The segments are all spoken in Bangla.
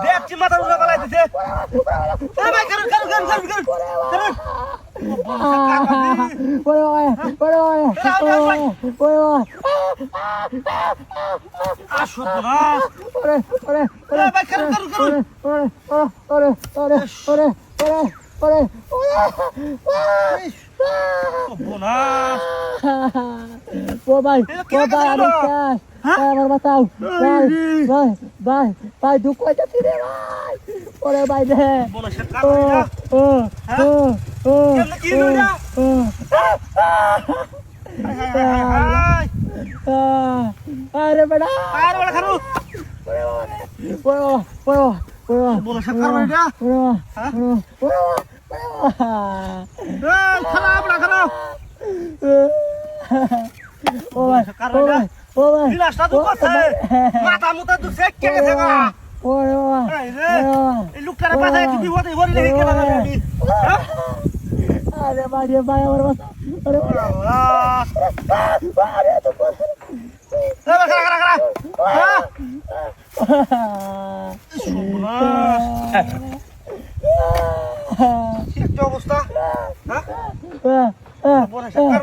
দেখছি মাথা উল্টা পালাই দিছে আমার বাঁচাও ভাই ভাই দুঃখ হইতেছি রে ভাই ওরে ভাই রে আরে বেটা মাথা মুতা তো সেক কে গেছে গা এই লোকটারে পাঠায় কি বিপদে ভরি লেগে গেল আমি আরে ভাই ভাই আমার বাসা আরে আরে তো কি অবস্থা হ্যাঁ বড় সরকার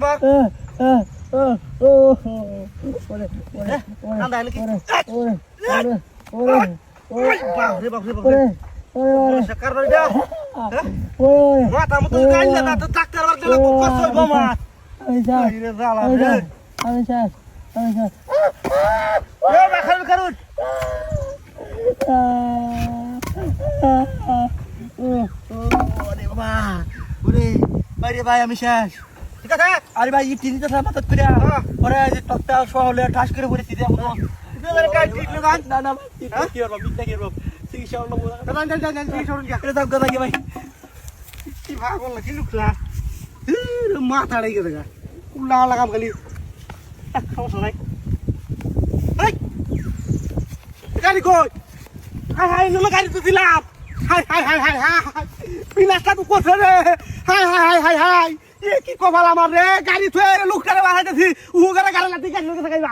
ভাই আমি শেষ ঠিক আছে আরে ভাই ইটি নিতে মাথাত করে ওরে যে টকটা শহরে ঠাস করে পড়েছি যে এখন না না কি করব বিদ্যা কি করব চিকিৎসা হলো না চিকিৎসা হলো এটা দাও গাদা ভাই কি ভাগ বল কি লুকলা মাথা রেগে গেছে গা উল্লা লাগাম খালি সমস্যা নাই এই গাড়ি কই হাই হাই নলে গাড়ি তো দিলাম হাই হাই হাই হাই হাই পিলাসটা তো কোথায় রে হাই হাই হাই হাই হাই কি কপাল আমার রে গাড়ি থুয়ে লোকটারে বাড়াইতেছি উহু গাড়ি লাতি গাড়ি লোকে থাকাইবা